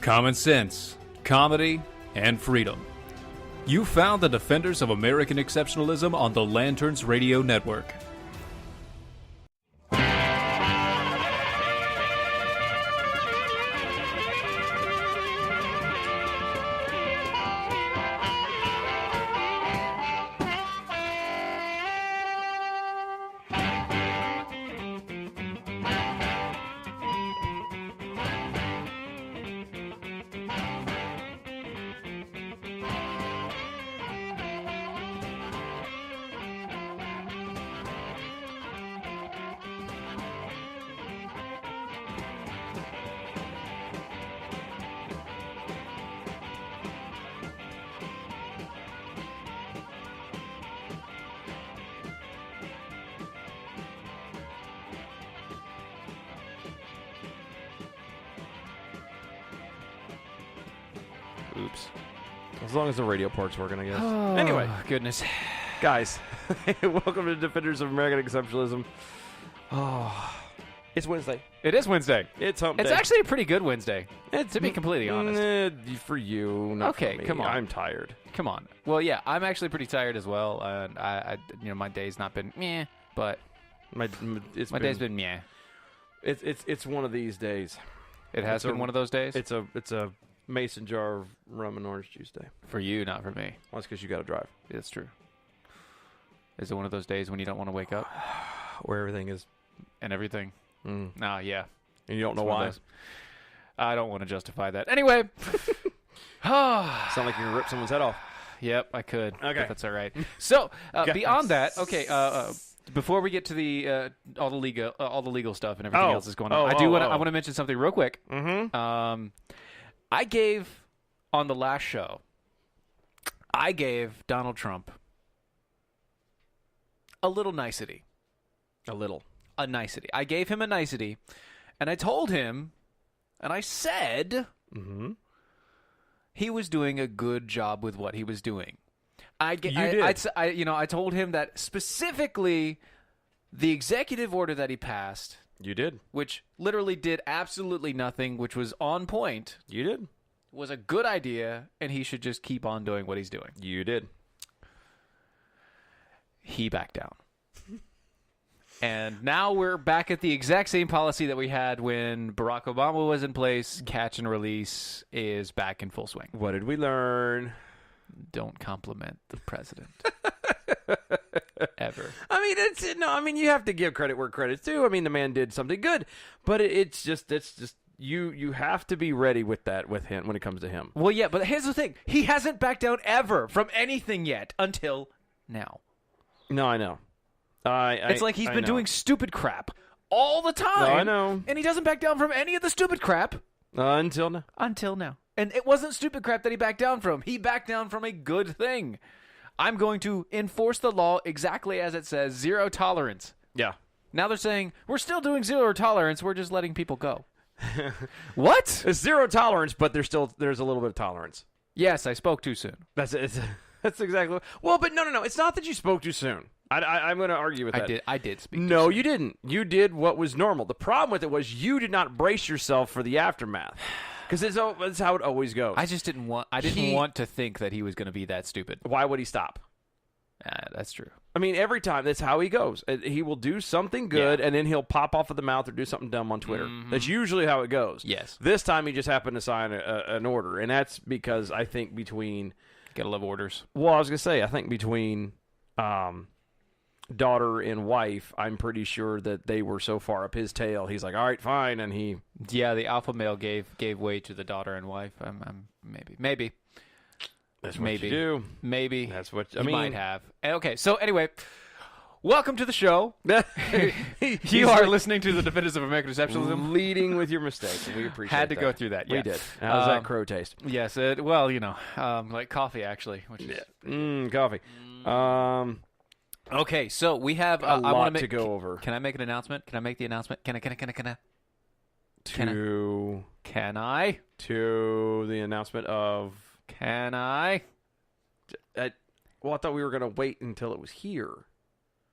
Common sense, comedy, and freedom. You found the defenders of American exceptionalism on the Lanterns Radio Network. Oops. As long as the radio part's working, I guess. Anyway. Goodness. Guys, welcome to Defenders of American Exceptionalism. Oh, it's Wednesday. It is Wednesday. It's hump It's day. actually a pretty good Wednesday, to be completely honest. For you, not Okay, for me. come on. I'm tired. Come on. Well, yeah, I'm actually pretty tired as well, and my day's not been meh, but My day's been meh. It's one of these days. It has been one of those days? It's a mason jar of rum and orange juice day. For you, not for me. Well, that's because you got to drive. It's true. Is it one of those days when you don't want to wake up? Where everything is. And everything? Mm. Nah, yeah. And you don't know It's one why. of those. I don't want to justify that. Anyway. Sound like you're going to rip someone's head off. Yep, I could. Okay. But that's all right. So, Okay. beyond that, okay, before we get to the all the legal stuff and everything else that's going on, I want to mention something real quick. Mm-hmm. I gave on the last show, I gave Donald Trump a little nicety. A nicety. I gave him a nicety, and I told him, and I said he was doing a good job with what he was doing. I told him that specifically the executive order that he passed. You did. Which literally did absolutely nothing, which was on point. You did. Was a good idea, and he should just keep on doing what he's doing. You did. He backed down. And now we're back at the exact same policy that we had when Barack Obama was in place. Catch and release is back in full swing. What did we learn? Don't compliment the president. Ever. I mean, you have to give credit where credit's due. I mean, the man did something good, but it's just you have to be ready with that with him when it comes to him. Well, yeah, but here's the thing: he hasn't backed down ever from anything yet until now. No, I know. It's like he's been doing stupid crap all the time. No, I know, and he doesn't back down from any of the stupid crap until now. Until now, and it wasn't stupid crap that he backed down from. He backed down from a good thing. I'm going to enforce the law exactly as it says, 0 tolerance. Yeah. Now they're saying, we're still doing 0 tolerance, we're just letting people go. What? It's 0 tolerance, but there's a little bit of tolerance. Yes, I spoke too soon. That's exactly. Well, but no. It's not that you spoke too soon. I'm going to argue with that. I did speak. No, you didn't. You did what was normal. The problem with it was you did not brace yourself for the aftermath. Because that's how it always goes. I just didn't want. I didn't want to think that he was going to be that stupid. Why would he stop? That's true. I mean, every time that's how he goes. He will do something good, and then he'll pop off of the mouth or do something dumb on Twitter. Mm-hmm. That's usually how it goes. Yes. This time he just happened to sign an order, and that's because I think between gotta love orders. Well, I was gonna say I think between daughter and wife, I'm pretty sure that they were so far up his tail. He's like, all right, fine, and he. Yeah, the alpha male gave way to the daughter and wife. Maybe. That's what you do. Maybe. That's what you might have. Okay, so anyway, welcome to the show. You are listening to the Defenders of American Exceptionalism. Leading with your mistakes. We appreciate Had to that. go through that. Yeah. We did. How's that crow taste? Yes. Well, like coffee actually. Which is, coffee. Okay, so we have a lot to go over. Can I make an announcement? Can I make the announcement? Can I? To the announcement of. Can I? Well, I thought we were going to wait until it was here.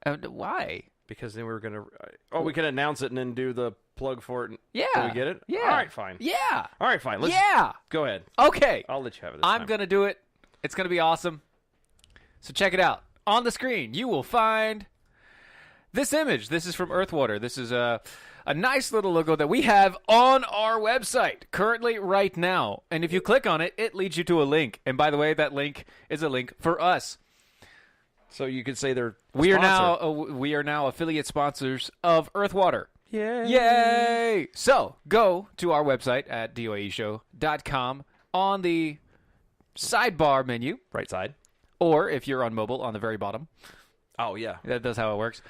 Why? Because then we were going to... we can announce it and then do the plug for it? Yeah. Can we get it? Yeah. All right, fine. Yeah. All right, fine. Let's go ahead. Okay. I'll let you have it. I'm going to do it. It's going to be awesome. So check it out. On the screen, you will find this image. This is from Earthwater. This is a nice little logo that we have on our website currently right now. And if you click on it, it leads you to a link. And by the way, that link is a link for us. So you could say they're we are now affiliate sponsors of Earthwater. Yay. Yay! So go to our website at doaeshow.com on the sidebar menu. Right side. Or if you're on mobile, on the very bottom. Oh, yeah. That's how it works.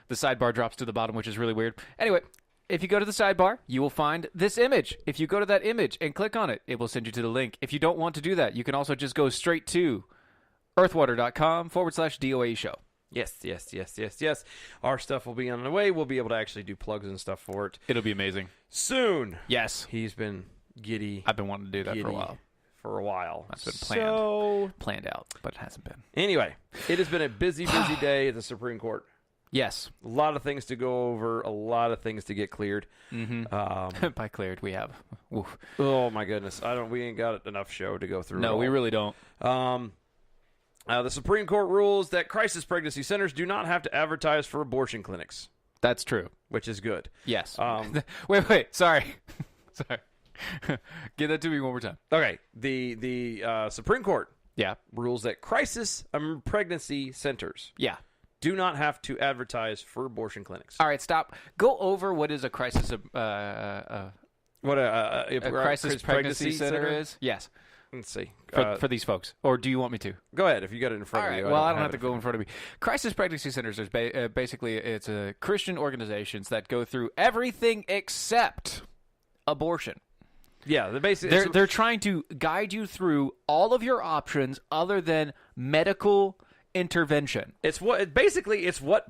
The sidebar drops to the bottom, which is really weird. Anyway, if you go to the sidebar, you will find this image. If you go to that image and click on it, it will send you to the link. If you don't want to do that, you can also just go straight to earthwater.com/DOA show. Yes. Our stuff will be on the way. We'll be able to actually do plugs and stuff for it. It'll be amazing. Soon. Yes. He's been giddy. I've been wanting to do that for a while. That's been planned out, but it hasn't been. Anyway, it has been a busy day at the Supreme Court. Yes. A lot of things to go over, a lot of things to get cleared. Mm-hmm. By cleared, we have. Oof. Oh, my goodness. We ain't got enough show to go through. No, we really don't. The Supreme Court rules that crisis pregnancy centers do not have to advertise for abortion clinics. That's true. Which is good. Yes. Wait. Sorry. Give that to me one more time. Okay. The Supreme Court rules that crisis pregnancy centers do not have to advertise for abortion clinics. All right, stop. Go over what is a crisis what a crisis pregnancy center is? Yes. Let's see. For these folks. Or do you want me to? Go ahead if you got it in front of you. Well, I don't have to go in front of me. Crisis pregnancy centers is basically it's Christian organizations that go through everything except abortion. Yeah, they're trying to guide you through all of your options other than medical intervention. It's what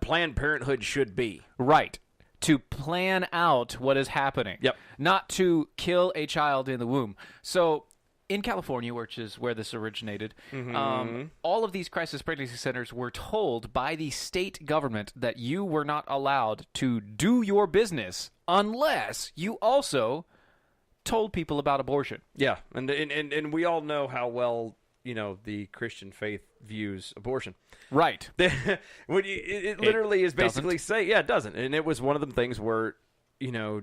Planned Parenthood should be. Right. To plan out what is happening. Yep. Not to kill a child in the womb. So in California, which is where this originated, all of these crisis pregnancy centers were told by the state government that you were not allowed to do your business unless you also told people about abortion. Yeah, and we all know how well the Christian faith views abortion. Right. It literally is basically it doesn't. And it was one of the things where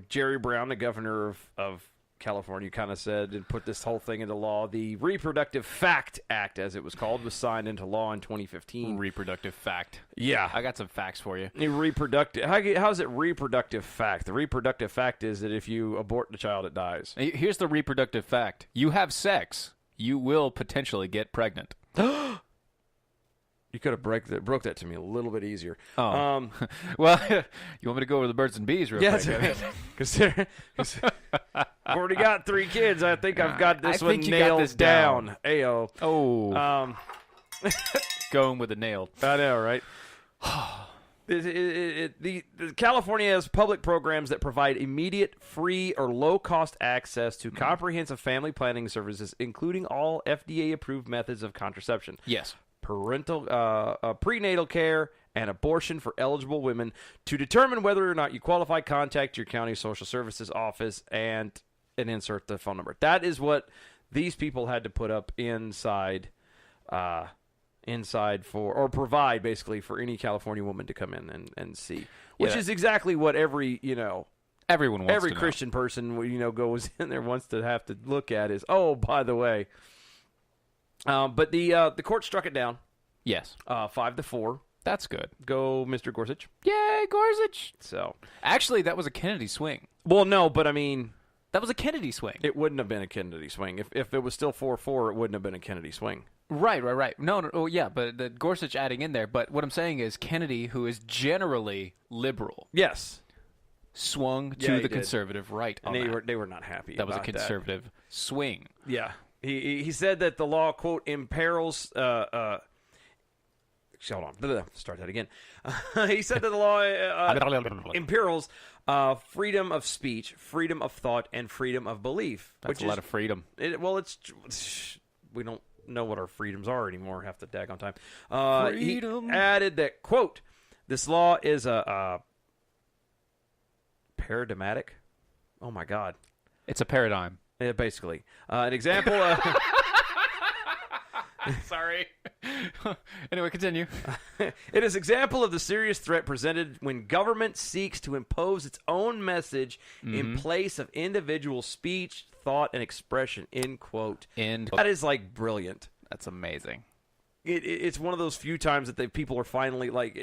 Jerry Brown, the governor of California, kind of said and put this whole thing into law. The Reproductive Fact Act, as it was called, was signed into law in 2015. Reproductive fact. Yeah. I got some facts for you. How's it reproductive fact? The reproductive fact is that if you abort the child, it dies. Here's the reproductive fact. You have sex, you will potentially get pregnant. You could have broke that to me a little bit easier. Oh. Well, you want me to go over the birds and bees real quick? Because I've already got 3 kids. I think I've got this one nailed down. Ayo. Oh. Going with a nail. I know, right? The California has public programs that provide immediate, free, or low-cost access to comprehensive family planning services, including all FDA-approved methods of contraception. Yes. Prenatal care and abortion for eligible women. To determine whether or not you qualify, contact your county social services office and insert the phone number. That is what these people had to put up inside for, or provide basically for any California woman to come in and see, which is exactly what every Christian person goes in there wants to have to look at is, oh, by the way. But the court struck it down. Yes. 5-4. That's good. Go, Mr. Gorsuch. Yay, Gorsuch. So, actually, that was a Kennedy swing. Well, no, but I mean, that was a Kennedy swing. It wouldn't have been a Kennedy swing. If it was still 4-4, it wouldn't have been a Kennedy swing. Right. No, oh, yeah, but the Gorsuch adding in there. But what I'm saying is Kennedy, who is generally liberal. Yes. Swung to the conservative right. And they were not happy. That was a conservative swing. Yeah. He said that the law, quote, imperils. Hold on. Start that again. He said that the law imperils freedom of speech, freedom of thought, and freedom of belief. That's a lot of freedom. We don't know what our freedoms are anymore half the daggone time. Freedom. He added that, quote, this law is a paradigmatic. Oh my God. It's a paradigm. Yeah, basically. An example. Sorry. Anyway, continue. It is an example of the serious threat presented when government seeks to impose its own message in place of individual speech, thought, and expression. End quote. That is like brilliant. That's amazing. It's one of those few times that people are finally like,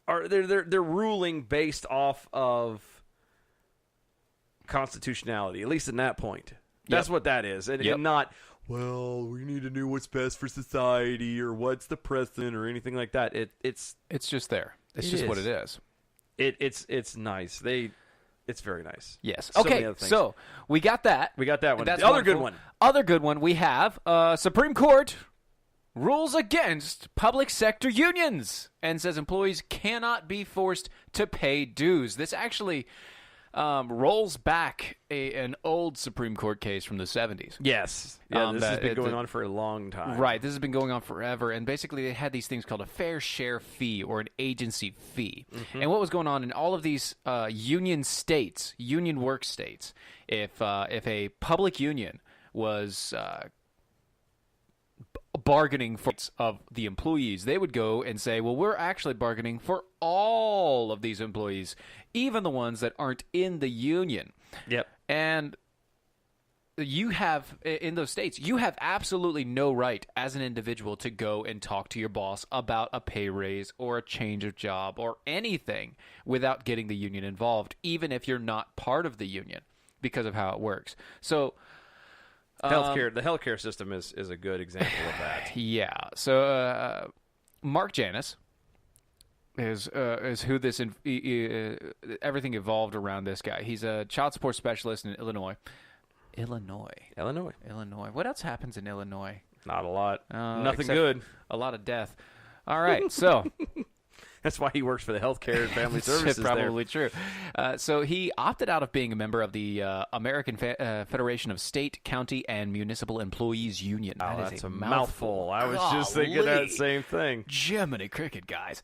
they're ruling based off of constitutionality, at least in that point. That's what that is, and not, well, we need to know what's best for society or what's the precedent or anything like that. It's just there. It's just what it is. It's nice. It's very nice. Yes. Okay. So we got that. We got that one. That's the other good one. Other good one. We have Supreme Court rules against public sector unions and says employees cannot be forced to pay dues. This actually rolls back an old Supreme Court case from the 70s. Yes. Yeah, this has been going on for a long time. Right. This has been going on forever. And basically they had these things called a fair share fee or an agency fee. And what was going on in all of these union states, union work states, if a public union was bargaining for of the employees, they would go and say, well, we're actually bargaining for all of these employees, even the ones that aren't in the union. Yep. And you have, in those states, you have absolutely no right as an individual to go and talk to your boss about a pay raise or a change of job or anything without getting the union involved, even if you're not part of the union, because of how it works. So the healthcare system is a good example of that. Yeah. So Mark Janus is who this everything evolved around this guy. He's a child support specialist in Illinois. Illinois. What else happens in Illinois? Not a lot. Nothing good. A lot of death. All right. So that's why he works for the Healthcare and Family Services. Probably true. So he opted out of being a member of the American Federation of State, County, and Municipal Employees Union. Oh, that's a mouthful. I was just thinking that same thing. Jiminy cricket, guys.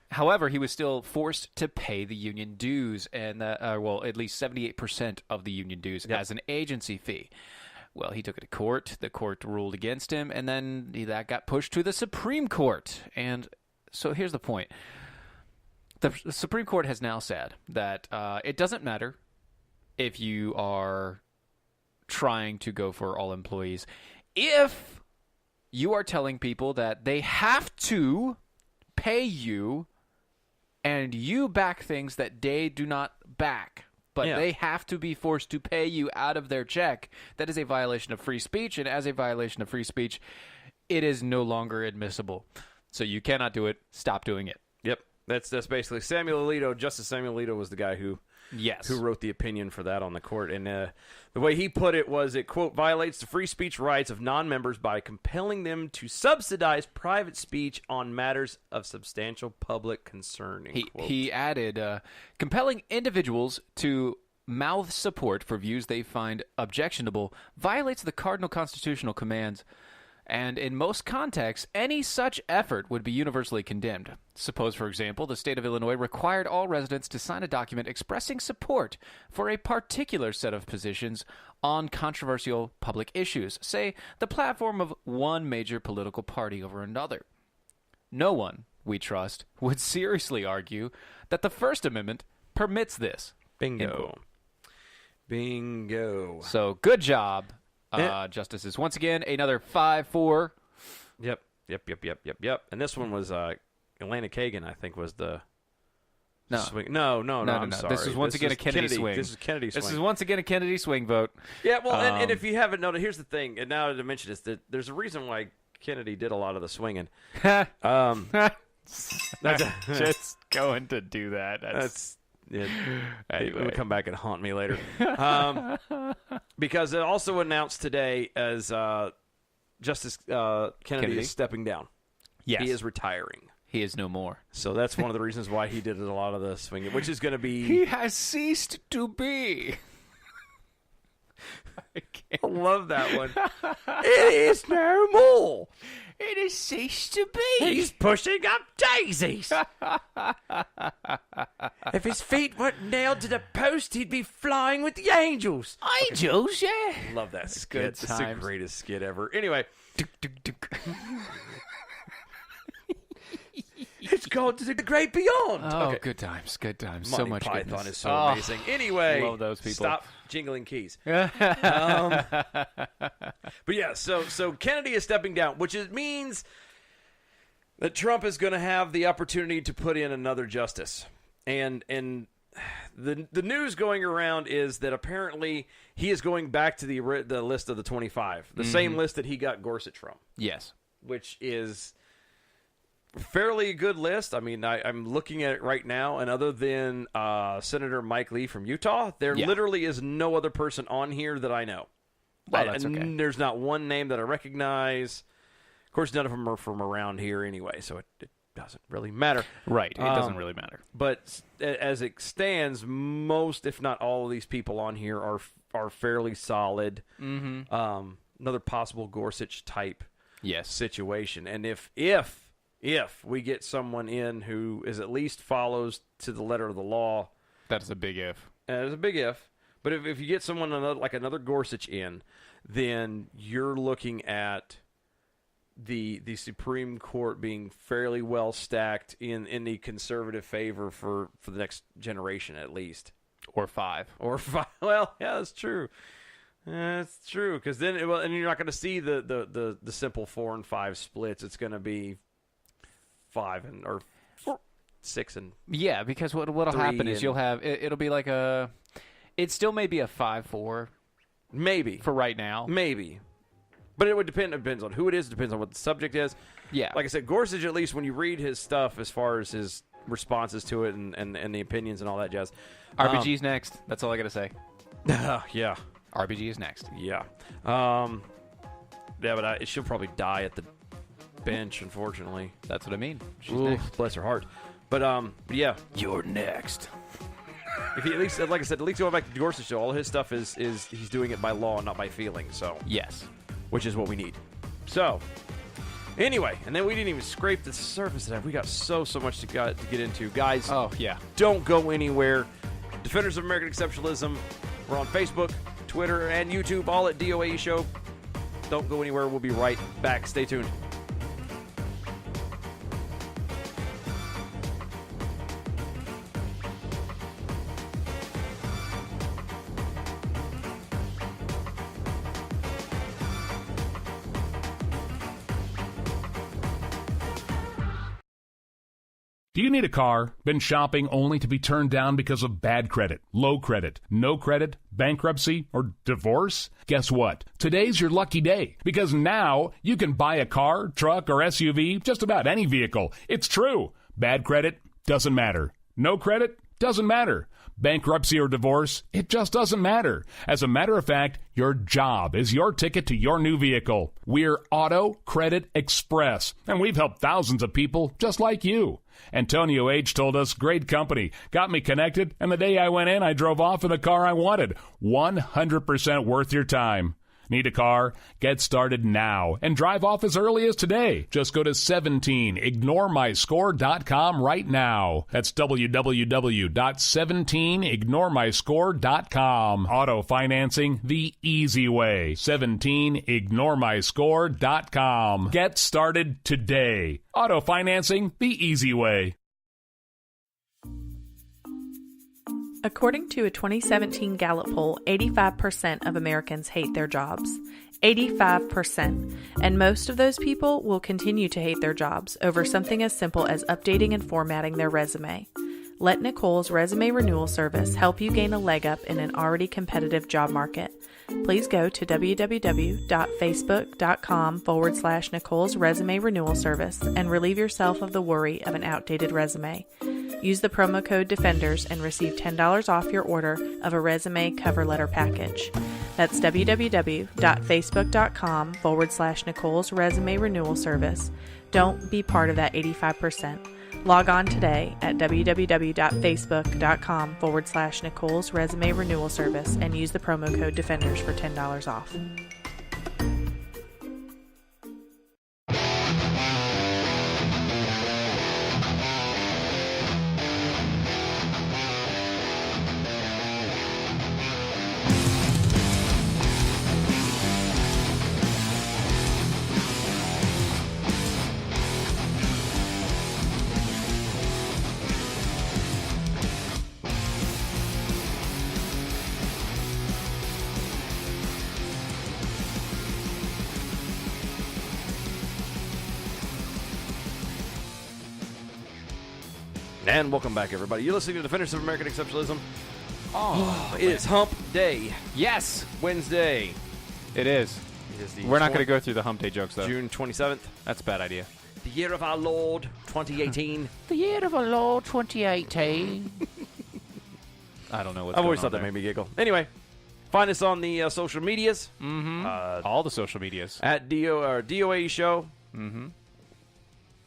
However, he was still forced to pay the union dues, and at least 78% of the union dues as an agency fee. Well, he took it to court. The court ruled against him, and then that got pushed to the Supreme Court. And so here's the point. The Supreme Court has now said that it doesn't matter if you are trying to go for all employees. If you are telling people that they have to pay you and you back things that they do not back, but they have to be forced to pay you out of their check, that is a violation of free speech, and as a violation of free speech, it is no longer admissible. So you cannot do it. Stop doing it. Yep. That's basically Justice Samuel Alito was the guy who wrote the opinion for that on the court. And the way he put it was, it, quote, violates the free speech rights of non-members by compelling them to subsidize private speech on matters of substantial public concern. He added, compelling individuals to mouth support for views they find objectionable violates the cardinal constitutional commands, and in most contexts, any such effort would be universally condemned. Suppose, for example, the state of Illinois required all residents to sign a document expressing support for a particular set of positions on controversial public issues, say the platform of one major political party over another. No one, we trust, would seriously argue that the First Amendment permits this. Bingo. So, good job. Justices. Once again, another 5-4. Yep. And this one was Elena Kagan, I think, was the swing. No, I'm sorry. This is once again a Kennedy swing. This is Kennedy swing. This is once again a Kennedy swing vote. Yeah, well, and if you haven't noted, here's the thing, and now to mention this, that there's a reason why Kennedy did a lot of the swinging. Just going to do that. It Anyway. would come back and haunt me later. Because it also announced today as Justice Kennedy is stepping down. Yes. He is retiring. He is no more. So that's one of the reasons why he did a lot of the swinging, which is going to be... He has ceased to be. love that one. It is no more. It has ceased to be. He's pushing up daisies. If his feet weren't nailed to the post, he'd be flying with the angels. Angels, yeah. Love that skit. Good It's the times. greatest skit ever. Anyway. It's gone to the great beyond. Oh, okay. Good times. Good times. Monty So much Python goodness. is so amazing. Anyway, love those people. Stop jingling keys. But yeah, so Kennedy is stepping down, which means that Trump is going to have the opportunity to put in another justice. And the news going around is that apparently he is going back to the list of the 25, the same list that he got Gorsuch from. Yes. Which is fairly good list. I mean, I'm looking at it right now, and other than Senator Mike Lee from Utah, there literally is no other person on here that I know. Well, that's okay. There's not one name that I recognize. Of course, none of them are from around here anyway, so it doesn't really matter. Right, it doesn't really matter. But as it stands, most, if not all of these people on here are fairly solid. Another possible Gorsuch type situation. And if we get someone in who is at least follows to the letter of the law, that's a big if. It's a big if. But if you get someone like another Gorsuch in, then you're looking at the Supreme Court being fairly well stacked in the conservative favor for the next generation at least, or five. Well, yeah, that's true. That's true, because then and you're not going to see the simple 4 and 5 splits. It's going to be 5 or 6 and because what'll happen is you'll have it'll be like it still may be a 5-4 maybe for right now, maybe, but it would depend. It depends on who it is. It depends on what the subject is. Yeah, like I said, Gorsuch, at least when you read his stuff as far as his responses to it and the opinions and all that jazz. RBG's next. That's all I got to say. Yeah. RBG is next. Yeah. But she'll probably die at the bench, unfortunately. That's what I mean. She's next. Bless her heart. But yeah. You're next. If he, at least, like I said, at least going back to Gorsuch, all his stuff is he's doing it by law, not by feeling. So yes. Which is what we need. So anyway, and then we didn't even scrape the surface of that. We got so much to get into. Guys, don't go anywhere. Defenders of American Exceptionalism. We're on Facebook, Twitter, and YouTube, all at DOAE Show. Don't go anywhere. We'll be right back. Stay tuned. Do you need a car? Been shopping only to be turned down because of bad credit, low credit, no credit, bankruptcy, or divorce? Guess what? Today's your lucky day, because now you can buy a car, truck, or SUV, just about any vehicle. It's true. Bad credit doesn't matter. No credit doesn't matter. Bankruptcy or divorce, it just doesn't matter. As a matter of fact, your job is your ticket to your new vehicle. We're Auto Credit Express, and we've helped thousands of people just like you. Antonio H. told us, great company, got me connected, and the day I went in, I drove off in the car I wanted. 100% worth your time. Need a car? Get started now and drive off as early as today. Just go to 17ignoremyscore.com right now. That's www.17ignoremyscore.com. Auto financing the easy way. 17ignoremyscore.com. Get started today. Auto financing the easy way. According to a 2017 Gallup poll, 85% of Americans hate their jobs. 85%. And most of those people will continue to hate their jobs over something as simple as updating and formatting their resume. Let Nicole's Resume Renewal Service help you gain a leg up in an already competitive job market. Please go to www.facebook.com/Nicole's Resume Renewal Service and relieve yourself of the worry of an outdated resume. Use the promo code DEFENDERS and receive $10 off your order of a resume cover letter package. That's www.facebook.com/Nicole's Resume Renewal Service. Don't be part of that 85%. Log on today at www.facebook.com/Nicole's Resume Renewal Service and use the promo code Defenders for $10 off. And welcome back, everybody. You're listening to Defenders of American Exceptionalism. Oh, it is Hump Day. Yes, Wednesday. it is. It is the We're not going to go through the hump day jokes, though. June 27th. That's a bad idea. The year of our Lord, 2018. The year of our Lord, 2018. I don't know what's I've always going thought on that made me giggle. Anyway, find us on the social medias. Mm-hmm. All the social medias. At DOA Show. Mm-hmm.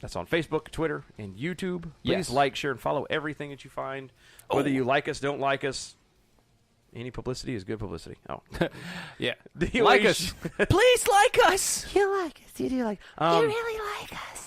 That's on Facebook, Twitter, and YouTube. Please Yes. like, share, and follow everything that you find. Whether you like us, don't like us. Any publicity is good publicity. Oh. Yeah. DOA Like us. Please like us. You like us. You do like You really like us.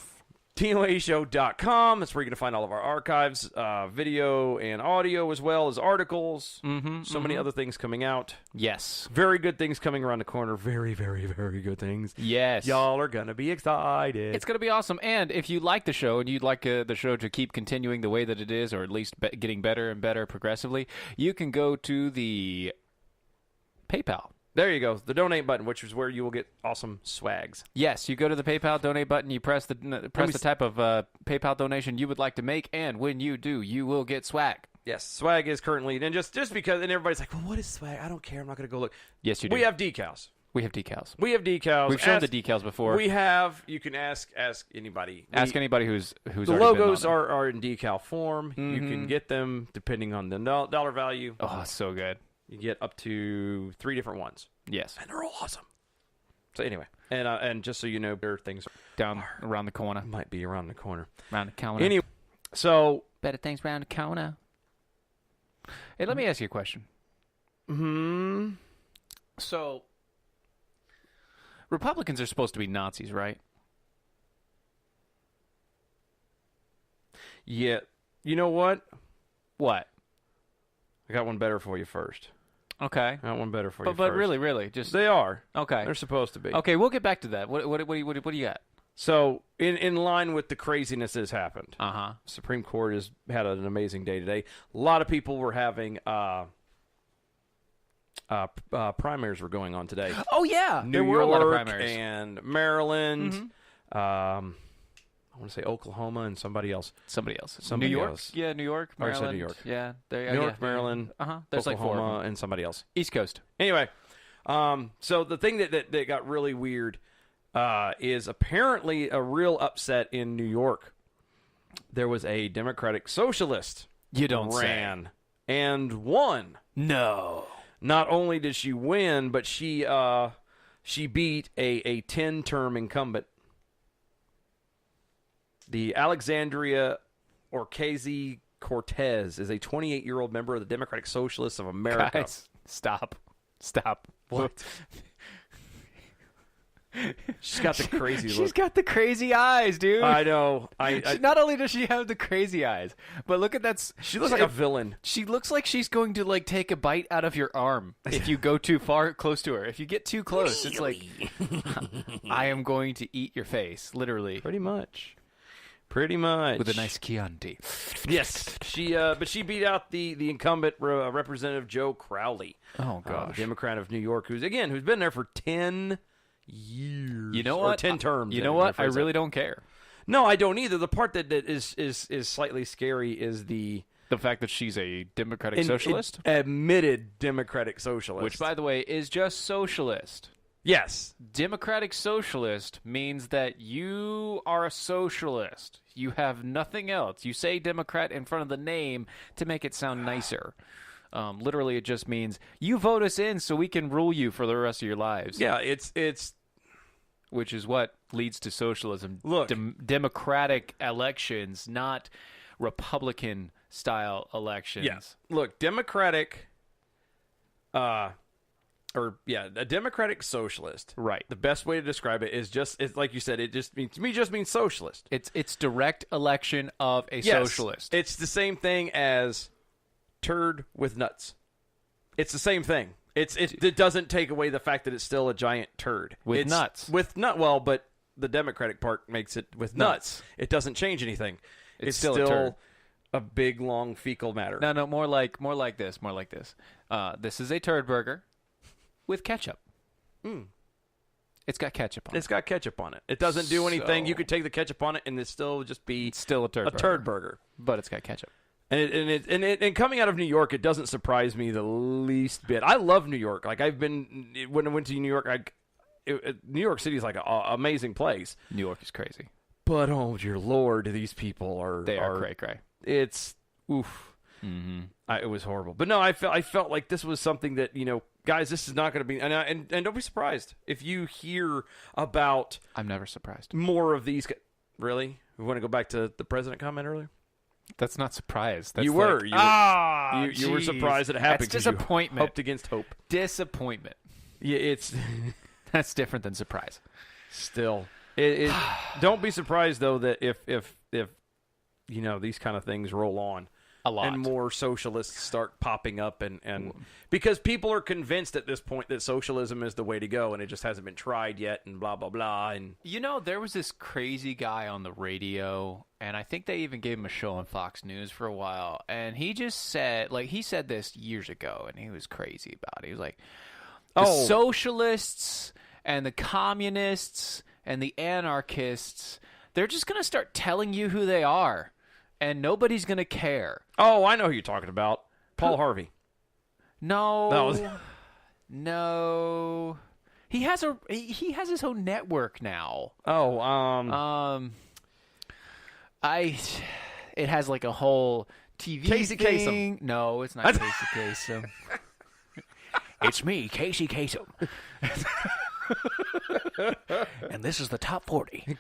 TOAshow.com. That's where you're going to find all of our archives, video and audio, as well as articles. So many other things coming out. Yes. Very good things coming around the corner. Very, very, very good things. Yes. Y'all are going to be excited. It's going to be awesome. And if you like the show and you'd like the show to keep continuing the way that it is, or at least getting better and better progressively, you can go to the PayPal. There you go. The donate button, which is where you will get awesome swags. Yes, you go to the PayPal donate button, you press the type of PayPal donation you would like to make, and when you do, you will get swag. Yes, swag is currently, and just because, and everybody's like, well, what is swag? I don't care. I'm not going to go look. Yes, you do. We have decals. We have decals. We have decals. We've shown the decals before. We have. You can ask anybody. Ask anybody who's The already logos been on it. are in decal form. You can get them depending on the dollar value. Oh, so good. You get up to 3 different ones, Yes. and they're all awesome. So anyway, and just so you know, better things Down around the corner. might be around the corner. Around the corner. Anyway, so Better things around the corner. Hey, let me ask you a question. So, Republicans are supposed to be Nazis, right? yeah, you know what? What? I got one better for you first. Okay. I got one better for you But first. really, just They are. okay. They're supposed to be. Okay, we'll get back to that. What do you got? So, in line with the craziness that has happened, Uh-huh. Supreme Court has had an amazing day today. A lot of people were having primaries were going on today. Oh yeah, New there were York a lot of primaries. and Maryland. I want to say Oklahoma and somebody else. Somebody else. Somebody New York. else. Yeah, New York, Or I Maryland. said New York. Yeah, there. New York, Maryland. There's like 4 of Oklahoma them. and somebody else. East Coast. Anyway, so the thing that got really weird is apparently a real upset in New York. There was a Democratic Socialist You don't ran and won. No. Not only did she win, but she beat a 10-term incumbent. The Alexandria Ocasio-Cortez is a 28-year-old member of the Democratic Socialists of America. Guys, stop. What? She's got the crazy look. She's got the crazy eyes, dude. I know. Not only does she have the crazy eyes, but look at that. She looks like a villain. She looks like she's going to like take a bite out of your arm if you go too close to her. If you get too close, it's like I am going to eat your face, literally. Pretty much. With With a nice Chianti. Yes. But she beat out the incumbent Representative Joe Crowley. Oh gosh. Democrat of New York, who's been there for 10 years. You know or what? 10 terms. You know what? I really don't care. No, I don't either. The part that is slightly scary is the fact that she's a Democratic Socialist. Admitted Democratic Socialist. Which, by the way, is just socialist. Yes. Democratic Socialist means that you are a socialist. You have nothing else. You say Democrat in front of the name to make it sound nicer. Literally, it just means you vote us in so we can rule you for the rest of your lives. Yeah, it's which is what leads to socialism. Look. Democratic elections, not Republican-style elections. Yes. Look, Democratic... a Democratic socialist. Right. The best way to describe it is it's like you said, it just means socialist. It's direct election of a socialist. It's the same thing as turd with nuts. It's the same thing. It doesn't take away the fact that it's still a giant turd. With nuts. Well, but the Democratic part makes it with nuts. It doesn't change anything. It's still a turd. A big, long, fecal matter. No, more like this. This is a turd burger with ketchup. It's got ketchup on it. It's got ketchup on it. It doesn't do anything. You could take the ketchup on it and it still just be still a turd burger. But it's got ketchup. And coming out of New York, it doesn't surprise me the least bit. I love New York. Like when I went to New York, New York City is like an amazing place. New York is crazy. But oh dear Lord, these people are cray-cray. It's oof. Mm-hmm. It was horrible. But no, I felt like this was something that, guys, this is not going to be, and don't be surprised if you hear about. I'm never surprised. More of these. Really? We want to go back to the president comment earlier? That's not surprise. That's you were. You were surprised that it happened. That's disappointment. You hoped against hope. Disappointment. Yeah, it's. That's different than surprise. Still. Don't be surprised, though, that if these kind of things roll on. A lot. And more socialists start popping up and because people are convinced at this point that socialism is the way to go and it just hasn't been tried yet and blah, blah, blah. And there was this crazy guy on the radio, and I think they even gave him a show on Fox News for a while, and he just said, he said this years ago, and he was crazy about it. He was like, the socialists and the communists and the anarchists, they're just going to start telling you who they are. And nobody's going to care. Oh, I know who you're talking about. Paul Harvey. No. No. He has his own network now. Oh, it has like a whole TV Casey thing. Kasem. No, it's not Casey Kasem. It's me, Casey Kasem. And this is the top 40.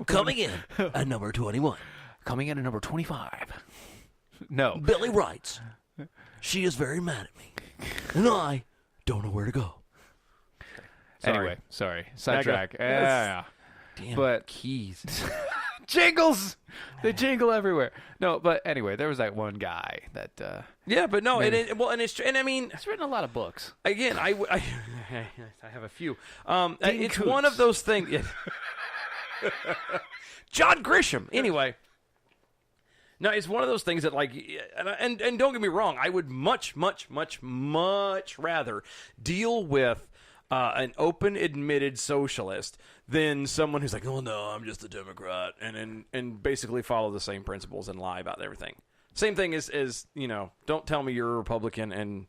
Coming in at number 21. Coming in at number 25. No. Billy writes, she is very mad at me, and I don't know where to go. Anyway, sorry. Sidetrack. Yeah. Damn but keys. Jingles! They jingle everywhere. No, but anyway, there was that one guy that... yeah, but no, and I mean... He's written a lot of books. Again, I have a few. It's Coots. One of those things... John Grisham! Anyway... No, it's one of those things that, and don't get me wrong, I would much, much, much, much rather deal with an open, admitted socialist than someone who's like, oh, no, I'm just a Democrat, and basically follow the same principles and lie about everything. Same thing as don't tell me you're a Republican and,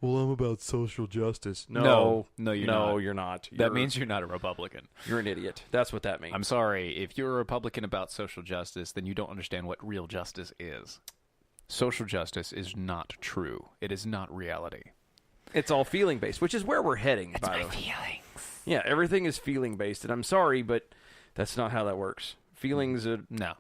well, I'm about social justice. No, you're not. No, you're not. That means you're not a Republican. You're an idiot. That's what that means. I'm sorry. If you're a Republican about social justice, then you don't understand what real justice is. Social justice is not true. It is not reality. It's all feeling-based, which is where we're heading, by the way. It's my feelings. Yeah, everything is feeling-based, and I'm sorry, but that's not how that works. Feelings are... No.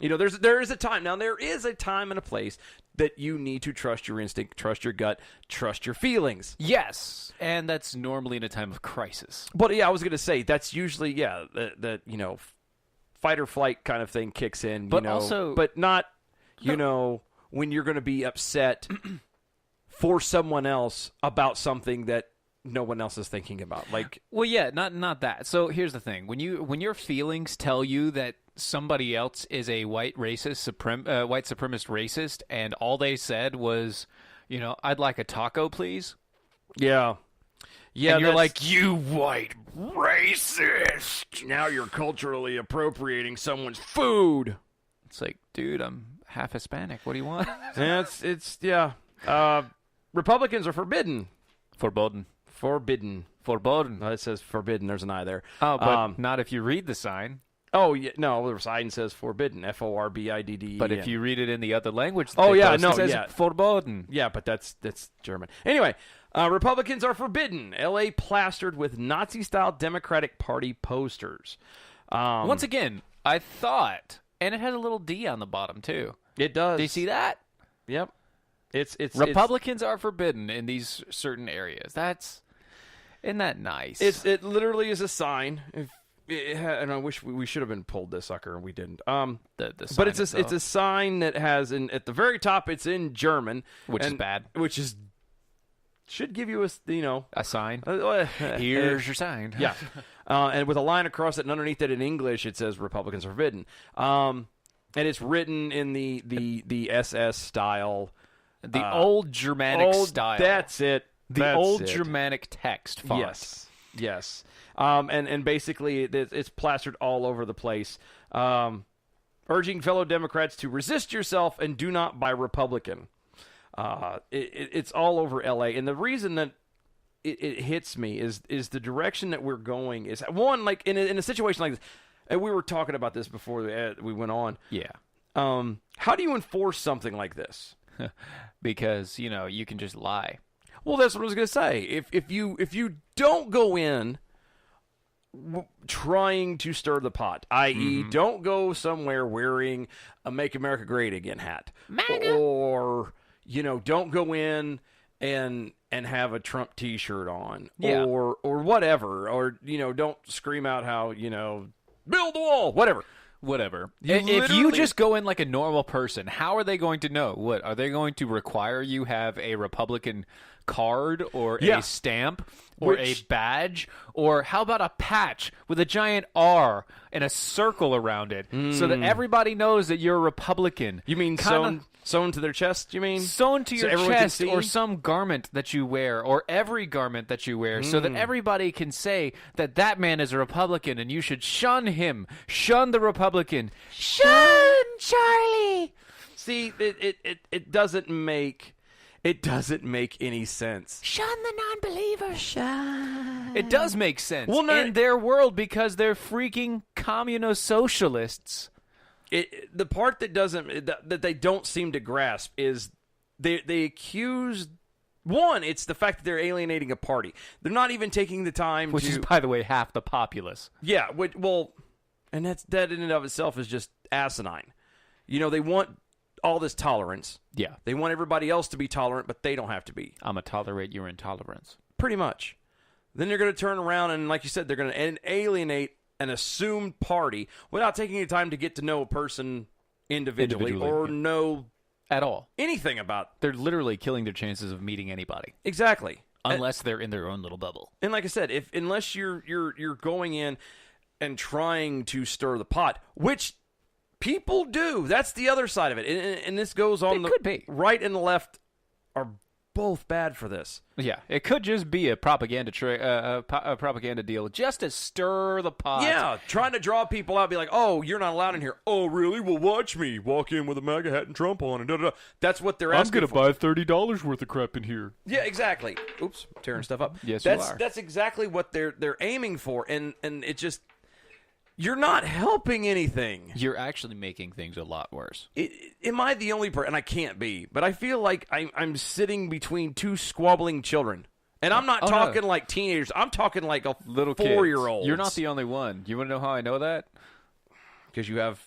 There is a time. Now, there is a time and a place that you need to trust your instinct, trust your gut, trust your feelings. Yes, and that's normally in a time of crisis. But, yeah, I was going to say, that's usually, the fight or flight kind of thing kicks in. But but not, when you're going to be upset for someone else about something that no one else is thinking about. Well, yeah, not that. So here's the thing: when your feelings tell you that somebody else is a white supremacist racist, and all they said was, I'd like a taco, please. Yeah. Yeah, and you're like, you white racist. Now you're culturally appropriating someone's food. It's like, dude, I'm half Hispanic. What do you want? Yeah. Republicans are forbidden. Forbidden. It says forbidden. There's an I there. Oh, but not if you read the sign. Oh, yeah, no, the sign says forbidden. F-O-R-B-I-D-D-E-N. But if you read it in the other language, it says forbidden. Yeah, but that's German. Anyway, Republicans are forbidden. L.A. plastered with Nazi-style Democratic Party posters. Once again, I thought, and it has a little D on the bottom too. It does. Do you see that? Yep. It's Republicans are forbidden in these certain areas. Isn't that nice? It literally is a sign. And I wish we should have been pulled this sucker, and we didn't. But it's a sign that has at the very top. It's in German, which is bad. Which should give you a sign. Here's your sign. Yeah, and with a line across it, and underneath it in English, it says Republicans are forbidden. And it's written in the SS style, the old Germanic style. That's it. Germanic text font. Yes. And basically it's plastered all over the place, urging fellow Democrats to resist yourself and do not buy Republican. It's all over L.A. And the reason that it hits me is the direction that we're going is, one, like in a situation like this, and we were talking about this before we went on. Yeah. How do you enforce something like this? Because, you can just lie. Well, that's what I was going to say. If you don't go in trying to stir the pot, i.e., don't go somewhere wearing a "Make America Great Again" hat, MAGA. Or don't go in and have a Trump T-shirt on, or whatever, or don't scream out how build the wall, whatever. If you just go in like a normal person, how are they going to know? What are they going to require you have a Republican card or a stamp or a badge, or how about a patch with a giant R and a circle around it so that everybody knows that you're a Republican? You mean sewn to their chest, you mean? Sewn to your chest, or some garment that you wear, or every garment that you wear, so that everybody can say that man is a Republican and you should shun him. Shun the Republican. Shun Charlie. See, it doesn't make... It doesn't make any sense. Shun the non-believers. Shun. It does make sense in their world because they're freaking communo-socialists. The part that they don't seem to grasp is they accuse... One, it's the fact that they're alienating a party. They're not even taking the time Which is, by the way, half the populace. Yeah, and that in and of itself is just asinine. They want all this tolerance. Yeah. They want everybody else to be tolerant, but they don't have to be. I'm going to tolerate your intolerance. Pretty much. Then they're going to turn around and, like you said, they're going to alienate an assumed party without taking the time to get to know a person individually or know at all anything about. They're literally killing their chances of meeting anybody. Exactly. Unless they're in their own little bubble. And like I said, unless you're going in and trying to stir the pot, which people do. That's the other side of it. And this goes on. It could be. Right and the left are both bad for this. Yeah, it could just be a propaganda propaganda deal, just to stir the pot. Yeah, trying to draw people out, be like, "Oh, you're not allowed in here." "Oh, really? Well, watch me walk in with a MAGA hat and Trump on, and da-da-da." That's what they're asking. I'm going to buy $30 worth of crap in here. Yeah, exactly. Oops, tearing stuff up. Yes, you are. That's exactly what they're aiming for, and it just. You're not helping anything. You're actually making things a lot worse. Am I the only person? And I can't be, but I feel like I'm sitting between two squabbling children. And I'm not talking like teenagers. I'm talking like a little 4-year-old. You're not the only one. You want to know how I know that? Because you have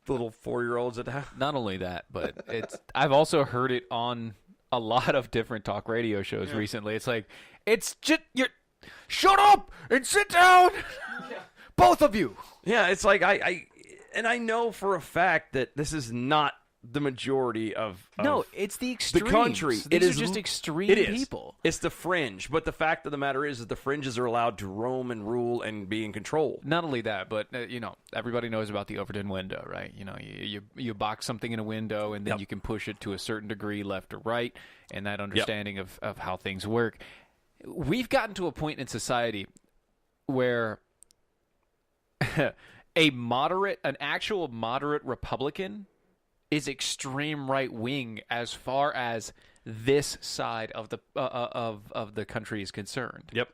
little 4-year-olds at the house. Not only that, but I've also heard it on a lot of different talk radio shows recently. It's like, it's just, shut up and sit down. Both of you. Yeah, it's like I know for a fact that this is not the majority of no, it's the extremes. The country. These are just extreme people. It's the fringe, but the fact of the matter is that the fringes are allowed to roam and rule and be in control. Not only that, but everybody knows about the Overton window, right? You box something in a window and then you can push it to a certain degree left or right, and that understanding of how things work. We've gotten to a point in society where an actual moderate Republican is extreme right wing as far as this side of the country is concerned. Yep.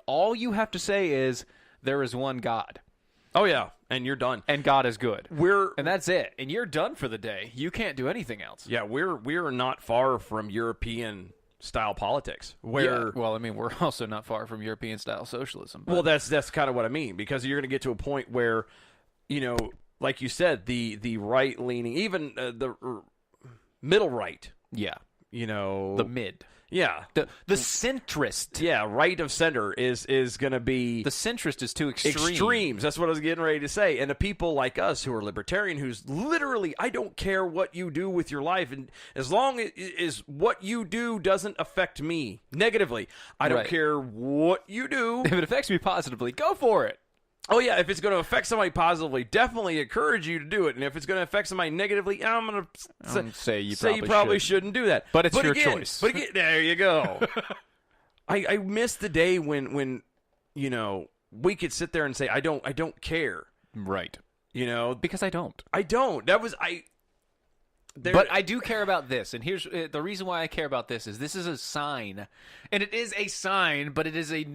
All you have to say is there is one God. Oh yeah, and you're done. And God is good. And that's it. And you're done for the day. You can't do anything else. Yeah, we're not far from European style politics. Where, yeah. Well, I mean, we're also not far from European style socialism. But. Well, that's kind of what I mean, because you're going to get to a point where, like you said, the right leaning, even the middle right. Yeah. The mid. Yeah. The centrist. Yeah, right of center is going to be... The centrist is too extreme. Extremes. That's what I was getting ready to say. And the people like us who are libertarian, who's literally, I don't care what you do with your life, and as long as what you do doesn't affect me negatively, I don't care what you do. If it affects me positively, go for it. Oh, yeah, if it's going to affect somebody positively, definitely encourage you to do it. And if it's going to affect somebody negatively, I'm going to say you probably shouldn't do that. But it's your choice. But again, there you go. I miss the day when we could sit there and say, I don't care. Right. Because I don't. I don't. That was... But I do care about this, and here's the reason why I care about this is a sign, and it is a sign, but it is a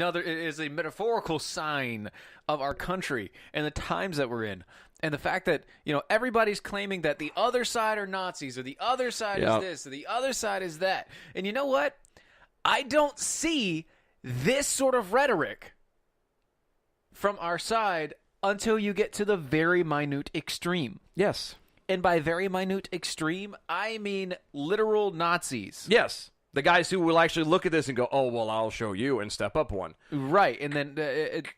metaphorical sign of our country and the times that we're in, and the fact that everybody's claiming that the other side are Nazis, or the other side is this, or the other side is that, and you know what? I don't see this sort of rhetoric from our side until you get to the very minute extreme. Yes. And by very minute extreme, I mean literal Nazis. Yes. The guys who will actually look at this and go, oh, well, I'll show you, and step up one. Right. And then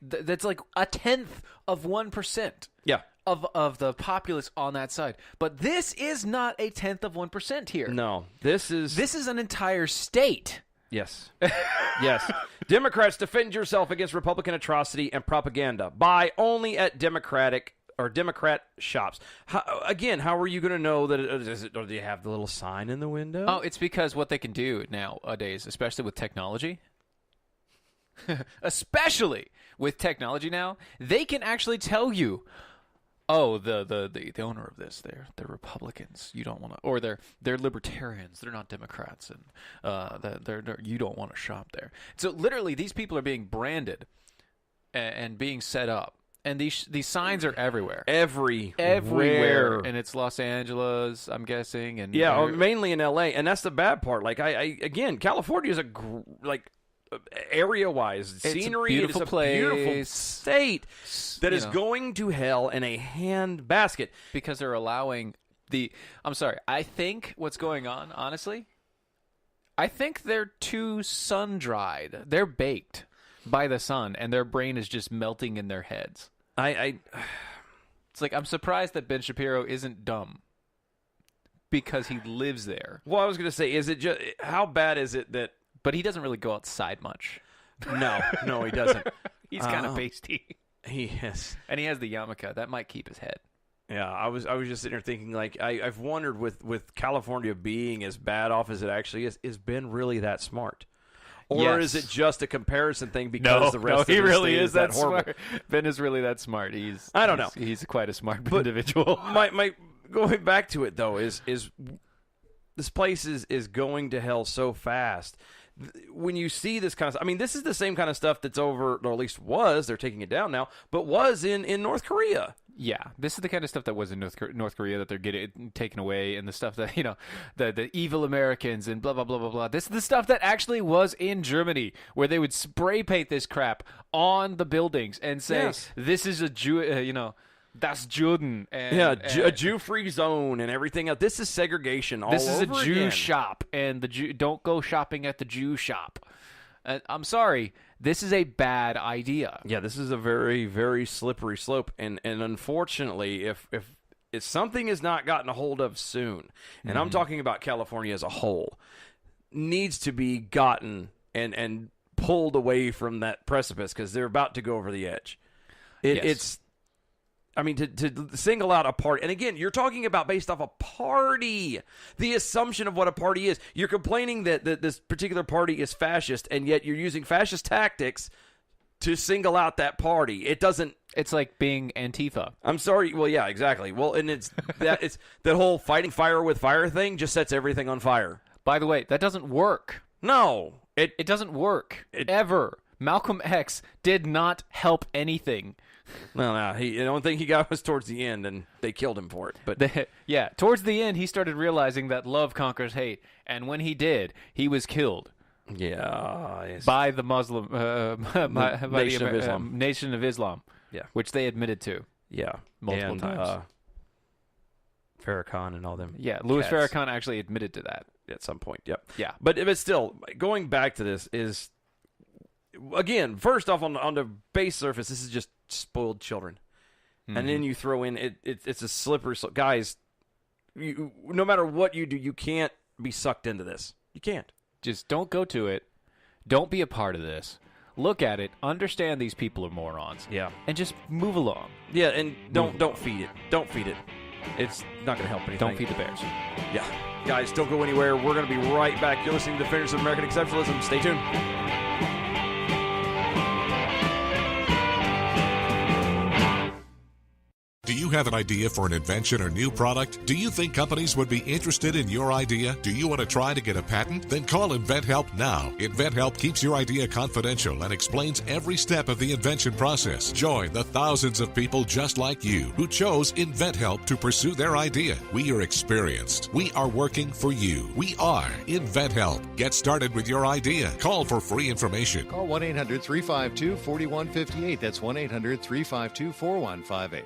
that's like 1/10% yeah. of the populace on that side. But this is not 1/10% here. No. This is an entire state. Yes. Yes. Democrats, defend yourself against Republican atrocity and propaganda. Buy only at Democrat shops. How are you going to know that? Or do you have the little sign in the window? Oh, it's because what they can do nowadays, especially with technology, now, they can actually tell you, oh, the owner of this, they're Republicans. You don't want to, or they're libertarians. They're not Democrats, and you don't want to shop there. So literally, these people are being branded and being set up. And these signs are everywhere. Everywhere. And it's Los Angeles, I'm guessing. And mainly in L.A. And that's the bad part. Like, again, California is area-wise, scenery. It's a beautiful state that is going to hell in a handbasket. Because they're allowing I'm sorry. I think what's going on, honestly, I think they're too sun-dried. They're baked by the sun, and their brain is just melting in their heads. It's like, I'm surprised that Ben Shapiro isn't dumb because he lives there. Well, I was going to say, is it just, how bad is it that... But he doesn't really go outside much. No, he doesn't. He's kind of pasty. He is. And he has the yarmulke. That might keep his head. Yeah, I was just sitting there thinking, like, I've wondered with California being as bad off as it actually is Ben really that smart? Or is it just a comparison thing because the rest of he the really state is that horrible? smart. Ben is really that smart. I don't know. He's quite a smart individual. My going back to it though is this place is going to hell so fast. When you see this kind of stuff, I mean, this is the same kind of stuff that's over, or at least was, they're taking it down now, but was in North Korea. Yeah, this is the kind of stuff that was in North Korea that they're getting taken away, and the stuff that, the evil Americans and blah, blah, blah, blah, blah. This is the stuff that actually was in Germany, where they would spray paint this crap on the buildings and say, this is a Jew, that's Juden. And, a Jew-free zone and everything else. This is segregation all over again. This is a Jew shop, and don't go shopping at the Jew shop. I'm sorry. This is a bad idea. Yeah, this is a very, very slippery slope. And unfortunately, if something is not gotten a hold of soon, and I'm talking about California as a whole, needs to be gotten and pulled away from that precipice because they're about to go over the edge. It's... I mean, to single out a party, and again, you're talking about based off a party, the assumption of what a party is. You're complaining that this particular party is fascist, and yet you're using fascist tactics to single out that party. It doesn't... It's like being Antifa. I'm sorry. Well, yeah, exactly. Well, and it's that whole fighting fire with fire thing just sets everything on fire. By the way, that doesn't work. No. It doesn't work. Ever. Malcolm X did not help anything. No, the only thing he got was towards the end, and they killed him for it. But towards the end, he started realizing that love conquers hate, and when he did, he was killed. Yeah. By the Muslim by Nation the of Islam. Nation of Islam. Yeah. Which they admitted to. Yeah. Multiple times. Farrakhan and all them. Yeah, Louis cats. Farrakhan actually admitted to that. At some point, yep. Yeah. But still, going back to this is, again, first off, on the base surface, this is just spoiled children. And then you throw in, it's a slippery slope. Guys, no matter what you do, you can't be sucked into this. You can't. Just don't go to it. Don't be a part of this. Look at it. Understand these people are morons. Yeah. And just move along. Yeah, and don't feed it. Don't feed it. It's not going to help anything. Don't feed the bears. Yeah. Guys, don't go anywhere. We're going to be right back. You're listening to Defenders of American Exceptionalism. Stay tuned. Do you have an idea for an invention or new product? Do you think companies would be interested in your idea? Do you want to try to get a patent? Then call InventHelp now. InventHelp keeps your idea confidential and explains every step of the invention process. Join the thousands of people just like you who chose InventHelp to pursue their idea. We are experienced. We are working for you. We are InventHelp. Get started with your idea. Call for free information. Call 1-800-352-4158. That's 1-800-352-4158.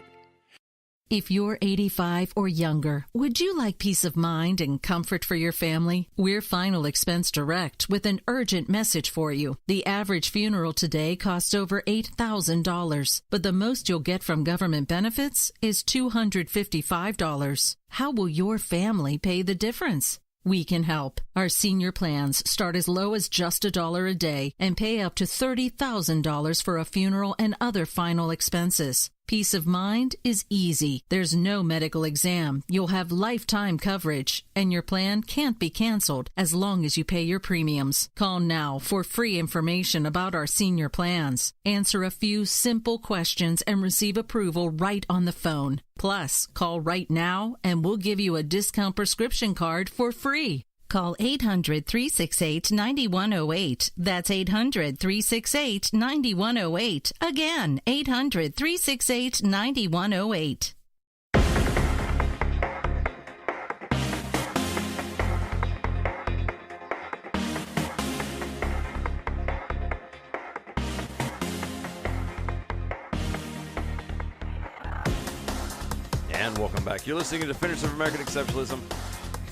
If you're 85 or younger, would you like peace of mind and comfort for your family? We're Final Expense Direct with an urgent message for you. The average funeral today costs over $8,000, but the most you'll get from government benefits is $255. How will your family pay the difference? We can help. Our senior plans start as low as just $1 a day and pay up to $30,000 for a funeral and other final expenses. Peace of mind is easy. There's no medical exam. You'll have lifetime coverage, and your plan can't be canceled as long as you pay your premiums. Call now for free information about our senior plans. Answer a few simple questions and receive approval right on the phone. Plus, call right now and we'll give you a discount prescription card for free. Call 800-368-9108. That's 800-368-9108. Again, 800-368-9108. And welcome back. You're listening to Defenders of American Exceptionalism.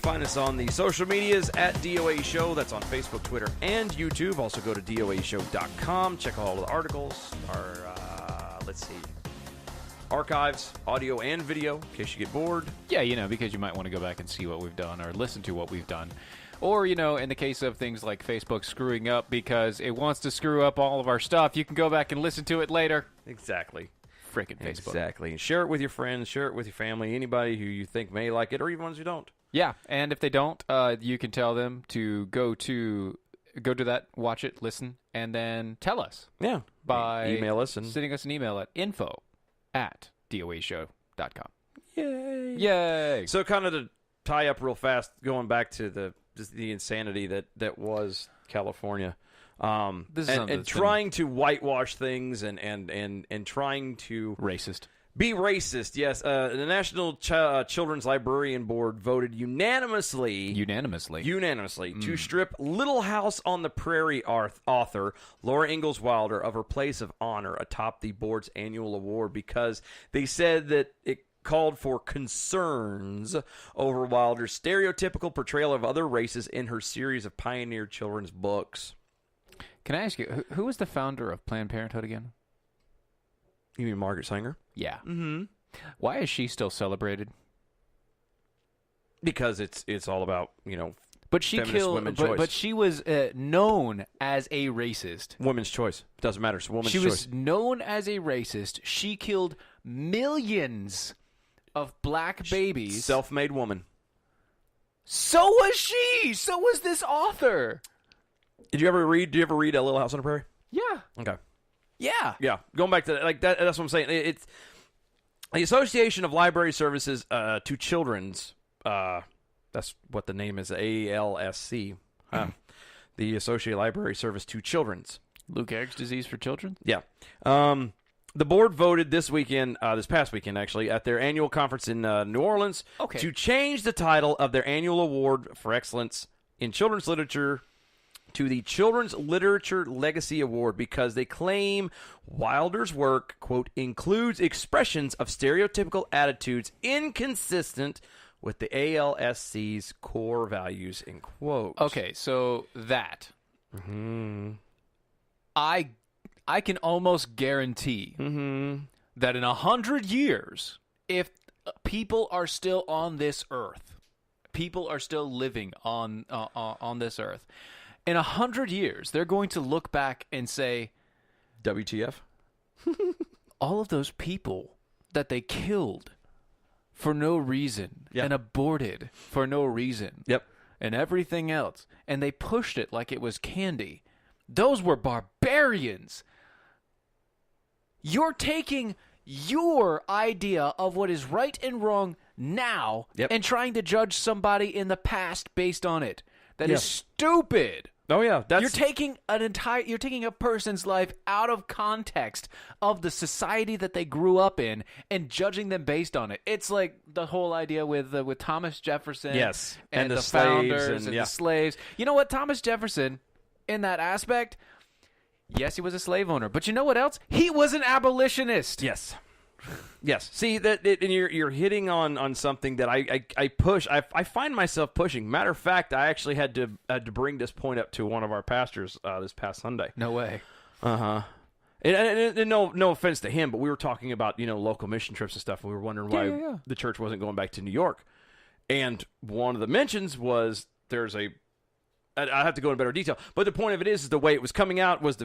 Find us on the social medias at DOA Show. That's on Facebook, Twitter, and YouTube. Also go to DOAShow.com. Check out all the articles, our, archives, audio and video, in case you get bored. Yeah, because you might want to go back and see what we've done or listen to what we've done. Or, in the case of things like Facebook screwing up because it wants to screw up all of our stuff, you can go back and listen to it later. Exactly. Frickin' Facebook. Exactly. And share it with your friends, share it with your family, anybody who you think may like it, or even ones who don't. Yeah, and if they don't, you can tell them to go to that, watch it, listen, and then tell us. Yeah. By email us and sending us an email at info@doashow.com. Yay. Yay. So kind of to tie up real fast, going back to the insanity that was California. And trying to whitewash things and trying to be racist. Yes, the National Children's Librarian Board voted unanimously to strip Little House on the Prairie author Laura Ingalls Wilder of her place of honor atop the board's annual award because they said that it called for concerns over Wilder's stereotypical portrayal of other races in her series of pioneer children's books. Can I ask you, who was the founder of Planned Parenthood again? You mean Margaret Sanger? Yeah. Mm-hmm. Why is she still celebrated? Because it's all about, but she killed women's choice. But she was known as a racist. Women's choice. Doesn't matter. It's woman's choice. She was known as a racist. She killed millions of black babies. Self-made woman. So was she. So was this author. Did you ever read A Little House on the Prairie? Yeah. Okay. Yeah. Going back to that, that's what I'm saying. It's the Association of Library Services to Children's. That's what the name is. ALSC. The Associated Library Service to Children's. Lou Gehrig's disease for children. Yeah. The board voted this past weekend, actually, at their annual conference in New Orleans to change the title of their annual award for excellence in children's literature to the Children's Literature Legacy Award because they claim Wilder's work, quote, includes expressions of stereotypical attitudes inconsistent with the ALSC's core values, end quote. Okay, so that. Mm-hmm. I can almost guarantee that in 100 years, if people are still on this earth, people are still living on this earth, in 100 years, they're going to look back and say, WTF? all of those people that they killed for no reason and aborted for no reason and everything else, and they pushed it like it was candy. Those were barbarians. You're taking your idea of what is right and wrong now and trying to judge somebody in the past based on it. That is stupid. Oh yeah, you're taking a person's life out of context of the society that they grew up in and judging them based on it. It's like the whole idea with Thomas Jefferson, and the founders and the slaves. You know what, Thomas Jefferson, in that aspect, yes, he was a slave owner, but you know what else? He was an abolitionist. Yes. Yes. See and you're hitting on something that I push. I find myself pushing. Matter of fact, I actually had to bring this point up to one of our pastors this past Sunday. No way. And no offense to him, but we were talking about local mission trips and stuff, and we were wondering why the church wasn't going back to New York. And one of the mentions was there's a. I have to go in better detail, but the point of it is the way it was coming out was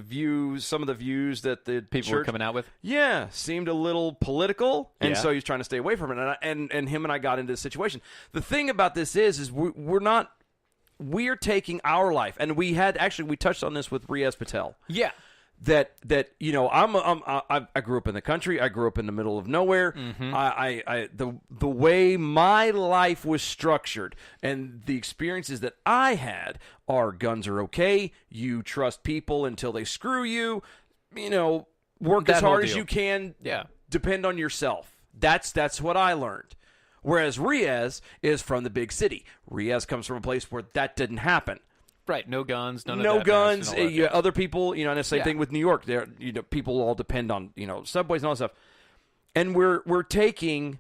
some of the views that the people church were coming out with. Yeah, seemed a little political, and so he's trying to stay away from it. And him and I got into the situation. The thing about this is we're taking our life, and we touched on this with Riaz Patel. Yeah. That I grew up in the country. I grew up in the middle of nowhere. Mm-hmm. The way my life was structured and the experiences that I had are guns are okay. You trust people until they screw you. Work as hard as you can. Yeah. Depend on yourself. That's what I learned. Whereas Riaz is from the big city. Riaz comes from a place where that didn't happen. Right, no guns, none of that. No guns. Other people, and the same thing with New York. There, people all depend on subways and all that stuff. And we're taking,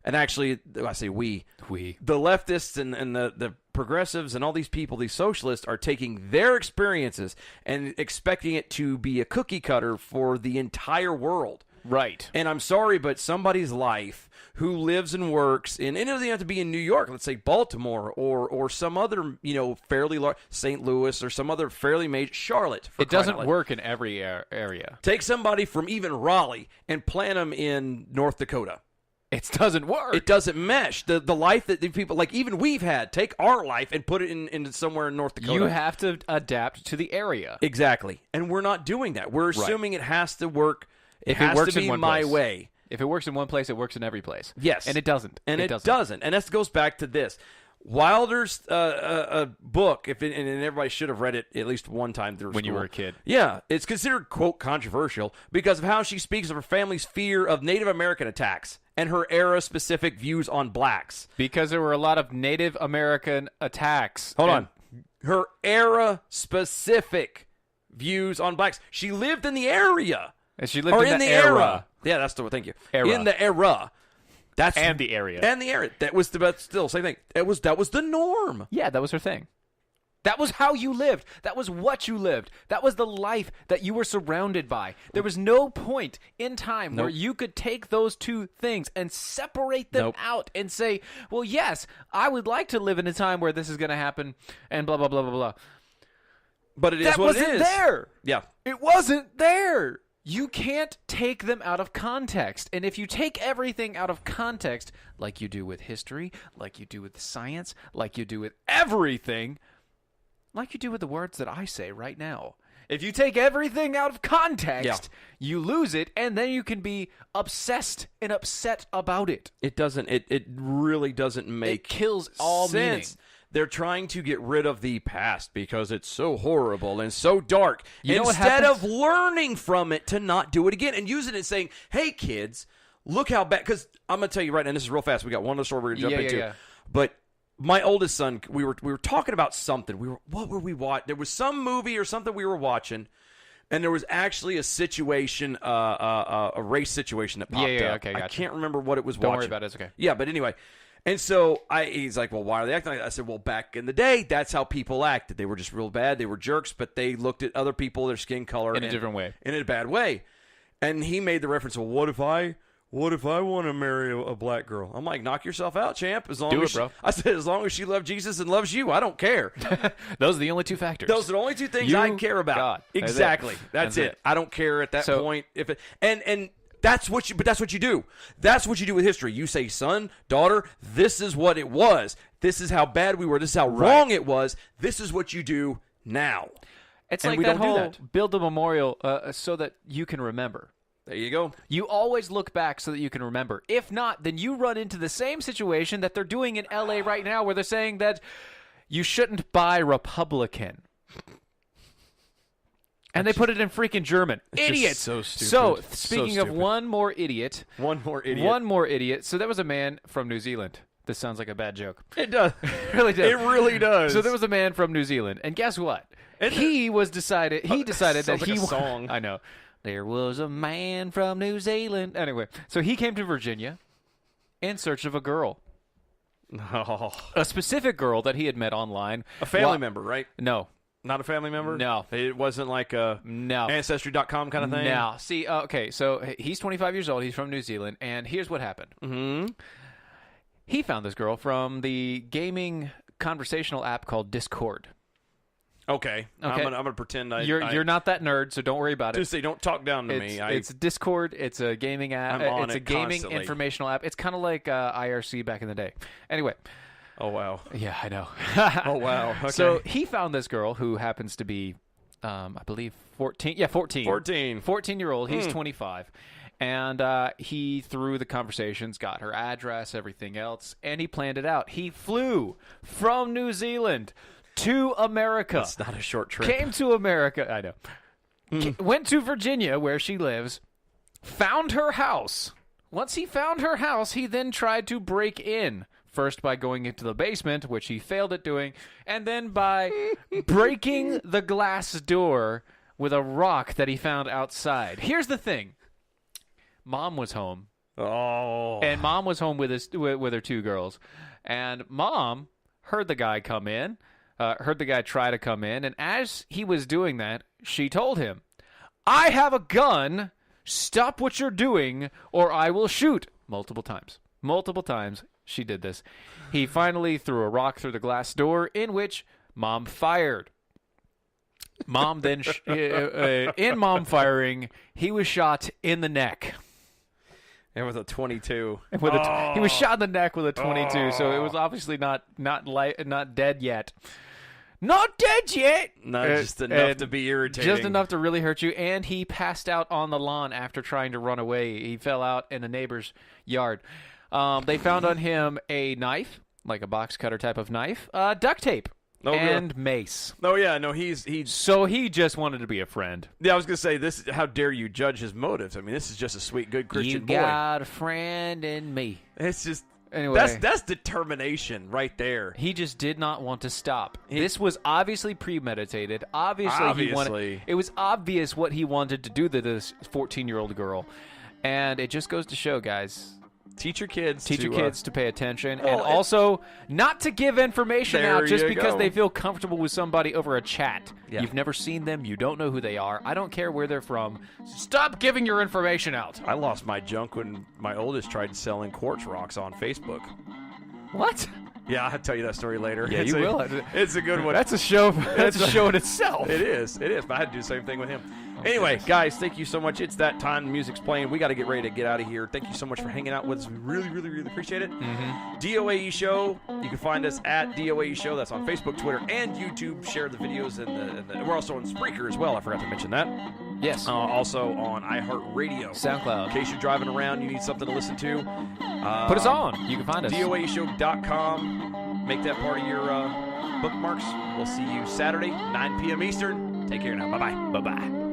and actually, I say we, the leftists and the progressives and all these people, these socialists, are taking their experiences and expecting it to be a cookie cutter for the entire world. Right. And I'm sorry, but somebody's life who lives and works in, and it doesn't have to be in New York, let's say Baltimore or some other, fairly large, St. Louis or some other fairly major, Charlotte. It doesn't work in every area. Take somebody from even Raleigh and plant them in North Dakota. It doesn't work. It doesn't mesh. The life that the people, like even we've had, take our life and put it in somewhere in North Dakota. You have to adapt to the area. Exactly. And we're not doing that. We're assuming it has to work. It has to be my way. If it works in one place, it works in every place. Yes. And it doesn't. And it doesn't. And that goes back to this. Wilder's book, and everybody should have read it at least one time through when school. You were a kid. Yeah. It's considered, quote, controversial because of how she speaks of her family's fear of Native American attacks and her era-specific views on blacks. Because there were a lot of Native American attacks. Hold on. Her era-specific views on blacks. She lived in the area. And she lived in the era. Yeah, that's the word. Thank you. Era. In the era. And the area. And the area. That was still same thing. That was the norm. Yeah, that was her thing. That was how you lived. That was what you lived. That was the life that you were surrounded by. There was no point in time where you could take those two things and separate them out and say, well, yes, I would like to live in a time where this is going to happen and blah, blah, blah, blah, blah. But it is what it is. That wasn't there. Yeah. It wasn't there. You can't take them out of context. And if you take everything out of context, like you do with history, like you do with science, like you do with everything, like you do with the words that I say right now. If you take everything out of context, you lose it, and then you can be obsessed and upset about it. It doesn't. It really doesn't make sense. It kills all meaning. They're trying to get rid of the past because it's so horrible and so dark. Instead of learning from it to not do it again and using it and saying, hey, kids, look how bad. Because I'm going to tell you right now, and this is real fast. We got one other story we're going to jump into. Yeah. But my oldest son, we were talking about something. What were we watching? There was some movie or something we were watching, and there was actually a situation, a race situation that popped up. Okay, gotcha. I can't remember what it was. Don't worry about it. It's okay. Yeah, but anyway. And so he's like, well, why are they acting like that? I said, well, back in the day, that's how people acted. They were just real bad. They were jerks, but they looked at other people, their skin color. In a different way. In a bad way. And he made the reference, well, what if I want to marry a black girl? I'm like, knock yourself out, champ. Bro. I said, as long as she loves Jesus and loves you, I don't care. Those are the only two factors. Those are the only two things I care about. God. Exactly. That's it. I don't care at that point. And that's what you do. That's what you do with history. You say, son, daughter, this is what it was. This is how bad we were. This is how wrong it was. This is what you do now. It's like that whole build a memorial so that you can remember. There you go. You always look back so that you can remember. If not, then you run into the same situation that they're doing in L.A. right now where they're saying that you shouldn't buy Republican. And they put it in freaking German. Idiots. So stupid. So, speaking of one more idiot. One more idiot. So there was a man from New Zealand. This sounds like a bad joke. It does. It really does. It really does. So there was a man from New Zealand. And guess what? He decided that he... song. I know. There was a man from New Zealand. Anyway, so he came to Virginia in search of a girl. Oh. A specific girl that he had met online. A family member, right? No. Not a family member? No. It wasn't like a Ancestry.com kind of thing? No. See, okay, so he's 25 years old. He's from New Zealand. And here's what happened. Mm-hmm. He found this girl from the gaming conversational app called Discord. Okay. I'm gonna pretend You're not that nerd, so don't worry about it. Just say, don't talk down to me. It's Discord. It's a gaming app. It's a gaming constantly. Informational app. It's kind of like IRC back in the day. Anyway. Oh, wow. Yeah, I know. Oh, wow. Okay. So he found this girl who happens to be, I believe, 14. Yeah, 14. 14-year-old. He's 25. And he, through the conversations, got her address, everything else, and he planned it out. He flew from New Zealand to America. That's not a short trip. Came to America. I know. Went to Virginia, where she lives, found her house. Once he found her house, he then tried to break in. First by going into the basement, which he failed at doing, and then by breaking the glass door with a rock that he found outside. Here's the thing. Mom was home. Oh. And Mom was home with her two girls. And Mom heard the guy come in, heard the guy try to come in, and as he was doing that, she told him, I have a gun. Stop what you're doing, or I will shoot. Multiple times. She did this. He finally threw a rock through the glass door, in which Mom fired. Mom then, in Mom firing, he was shot in the neck. And with a 22. He was shot in the neck with a 22, so it was obviously not dead yet. Not dead yet! Not just enough to be irritating. Just enough to really hurt you, and he passed out on the lawn after trying to run away. He fell out in a neighbor's yard. They found on him a knife, like a box cutter type of knife, duct tape, and mace. Oh, yeah, no, he's... So he just wanted to be a friend. Yeah, I was going to say, how dare you judge his motives? I mean, this is just a sweet, good Christian boy. You got a friend in me. It's just... Anyway. That's determination right there. He just did not want to stop. This was obviously premeditated. Obviously. It was obvious what he wanted to do to this 14-year-old girl. And it just goes to show, guys... Teach your kids to pay attention, and also not to give information out just because they feel comfortable with somebody over a chat. Yeah. You've never seen them. You don't know who they are. I don't care where they're from. Stop giving your information out. I lost my junk when my oldest tried selling quartz rocks on Facebook. What? Yeah, I'll tell you that story later. Yeah, you will. It's a good one. That's a show. That's a show in itself. It is. But I had to do the same thing with him. Anyway, guys, thank you so much. It's that time. The music's playing. We got to get ready to get out of here. Thank you so much for hanging out with us. We really, really, really appreciate it. Mm-hmm. DOAE Show. You can find us at DOAE Show. That's on Facebook, Twitter, and YouTube. Share the videos. And we're also on Spreaker as well. I forgot to mention that. Yes. Also on iHeartRadio. SoundCloud. In case you're driving around, you need something to listen to. Put us on. You can find us. DOAEshow.com. Make that part of your bookmarks. We'll see you Saturday, 9 p.m. Eastern. Take care now. Bye-bye. Bye-bye.